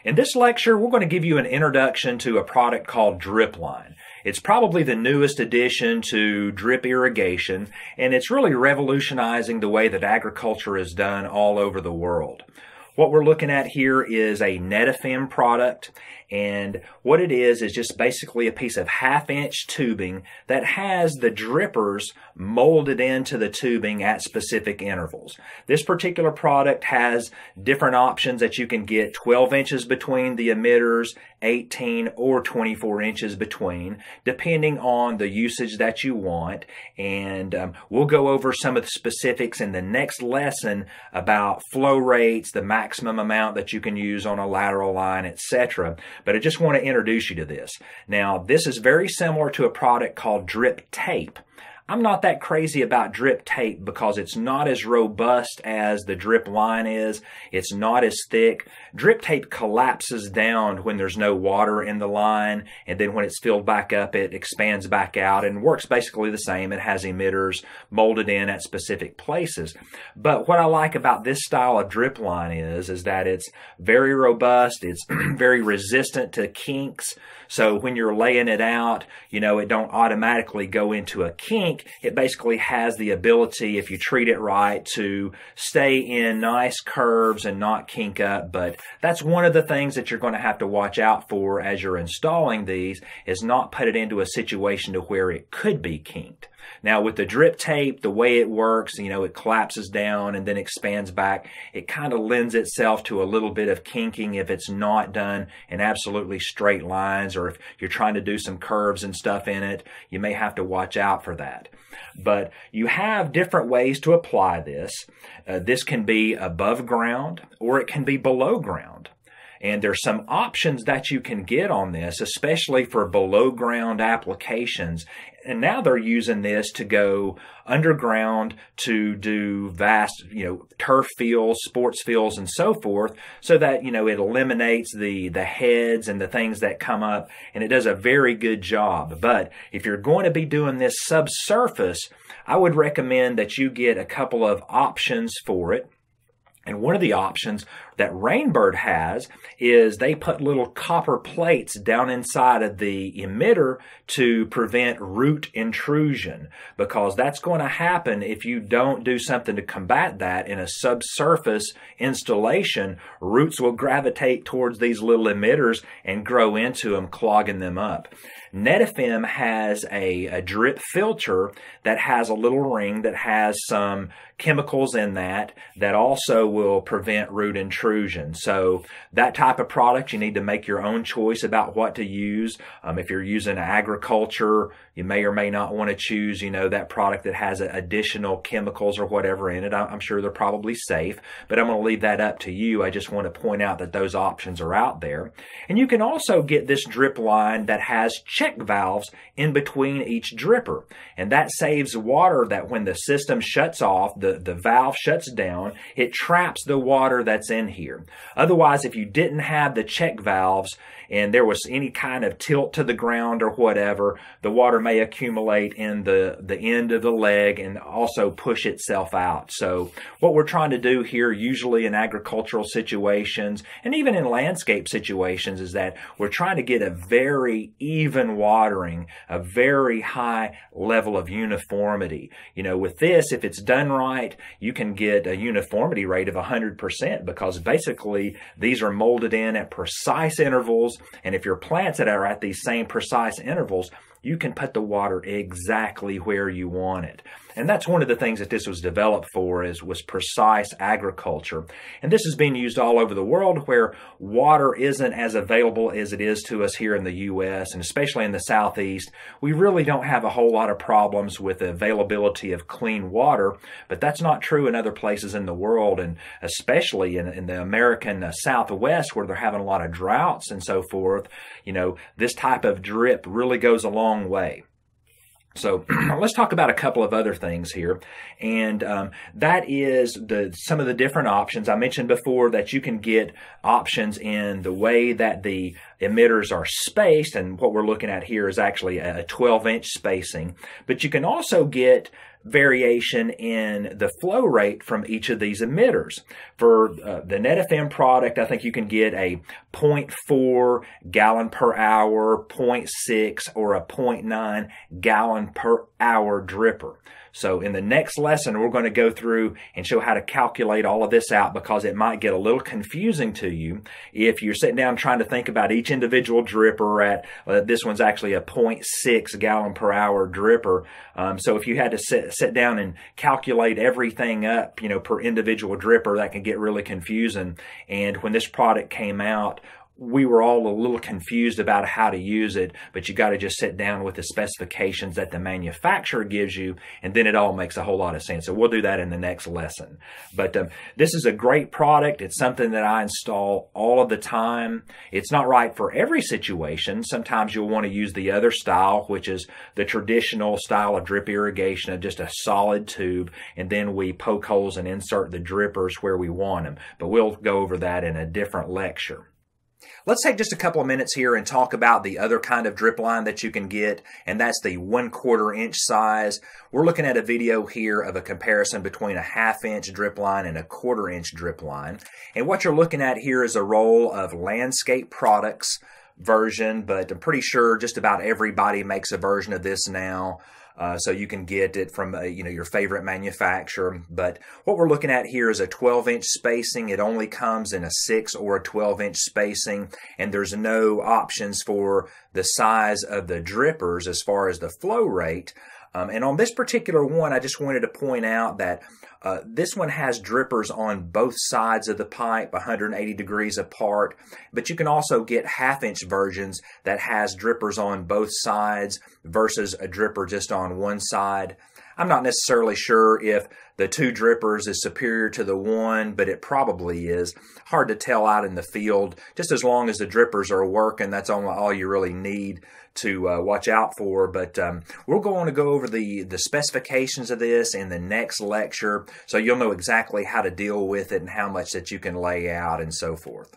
In this lecture, we're going to give you an introduction to a product called Dripline. It's probably the newest addition to drip irrigation, and it's really revolutionizing the way that agriculture is done all over the world. What we're looking at here is a Netafim product, and what it is just basically a piece of 1/2-inch tubing that has the drippers molded into the tubing at specific intervals. This particular product has different options that you can get: 12 inches between the emitters, 18 or 24 inches between, depending on the usage that you want. And we'll go over some of the specifics in the next lesson about flow rates, the maximum amount that you can use on a lateral line, etc. But I just want to introduce you to this. Now, this is very similar to a product called drip tape. I'm not that crazy about drip tape because it's not as robust as the drip line is. It's not as thick. Drip tape collapses down when there's no water in the line, and then when it's filled back up, it expands back out and works basically the same. It has emitters molded in at specific places. But what I like about this style of drip line is that it's very robust. It's very resistant to kinks. So when you're laying it out, it don't automatically go into a kink. It basically has the ability, if you treat it right, to stay in nice curves and not kink up. But that's one of the things that you're going to have to watch out for as you're installing these, is not put it into a situation to where it could be kinked. Now, with the drip tape, the way it works, it collapses down and then expands back. It kind of lends itself to a little bit of kinking if it's not done in absolutely straight lines, or if you're trying to do some curves and stuff in it, you may have to watch out for that. But you have different ways to apply this. This can be above ground or it can be below ground. And there's some options that you can get on this, especially for below ground applications. And now they're using this to go underground to do vast, turf fields, sports fields, and so forth, so that, it eliminates the heads and the things that come up, and it does a very good job. But if you're going to be doing this subsurface, I would recommend that you get a couple of options for it. And one of the options that Rainbird has is they put little copper plates down inside of the emitter to prevent root intrusion, because that's going to happen if you don't do something to combat that in a subsurface installation. Roots will gravitate towards these little emitters and grow into them, clogging them up. Netafim has a drip filter that has a little ring that has some chemicals in that also will prevent root intrusion. So that type of product, you need to make your own choice about what to use. If you're using agriculture, you may or may not want to choose, that product that has additional chemicals or whatever in it. I'm sure they're probably safe, but I'm going to leave that up to you. I just want to point out that those options are out there. And you can also get this drip line that has check valves in between each dripper. And that saves water, that when the system shuts off, the valve shuts down, it traps the water that's in here. Otherwise, if you didn't have the check valves and there was any kind of tilt to the ground or whatever, the water may accumulate in the end of the leg and also push itself out. So what we're trying to do here, usually in agricultural situations and even in landscape situations, is that we're trying to get a very even watering, a very high level of uniformity. With this, if it's done right, you can get a uniformity rate of 100%, because basically these are molded in at precise intervals. And if your plants that are at these same precise intervals, you can put the water exactly where you want it. And that's one of the things that this was developed for, was precise agriculture. And this is being used all over the world where water isn't as available as it is to us here in the U.S., and especially in the Southeast. We really don't have a whole lot of problems with the availability of clean water, but that's not true in other places in the world, and especially in the American Southwest, where they're having a lot of droughts and so forth. This type of drip really goes a long way. So let's talk about a couple of other things here, and that is some of the different options. I mentioned before that you can get options in the way that the emitters are spaced, and what we're looking at here is actually a 12-inch spacing. But you can also get variation in the flow rate from each of these emitters. For the NetFM product, I think you can get a 0.4 gallon per hour, 0.6, or a 0.9 gallon per hour dripper. So in the next lesson, we're going to go through and show how to calculate all of this out, because it might get a little confusing to you if you're sitting down trying to think about each individual dripper at, this one's actually a 0.6 gallon per hour dripper. So if you had to sit down and calculate everything up, per individual dripper, that can get really confusing. And when this product came out, we were all a little confused about how to use it, but you got to just sit down with the specifications that the manufacturer gives you, and then it all makes a whole lot of sense. So we'll do that in the next lesson. But this is a great product. It's something that I install all of the time. It's not right for every situation. Sometimes you'll want to use the other style, which is the traditional style of drip irrigation, of just a solid tube, and then we poke holes and insert the drippers where we want them. But we'll go over that in a different lecture. Let's take just a couple of minutes here and talk about the other kind of drip line that you can get, and that's the 1/4 inch size. We're looking at a video here of a comparison between a 1/2 inch drip line and a 1/4 inch drip line. And what you're looking at here is a roll of Landscape Products version, but I'm pretty sure just about everybody makes a version of this now. So you can get it from your favorite manufacturer. But what we're looking at here is a 12-inch spacing. It only comes in a 6 or a 12-inch spacing, and there's no options for the size of the drippers as far as the flow rate. And on this particular one, I just wanted to point out that this one has drippers on both sides of the pipe, 180 degrees apart, but you can also get 1/2 inch versions that has drippers on both sides versus a dripper just on one side. I'm not necessarily sure if the 2 drippers is superior to the one, but it probably is. Hard to tell out in the field. Just as long as the drippers are working, that's all you really need to watch out for. But we're going to go over the specifications of this in the next lecture, so you'll know exactly how to deal with it and how much that you can lay out and so forth.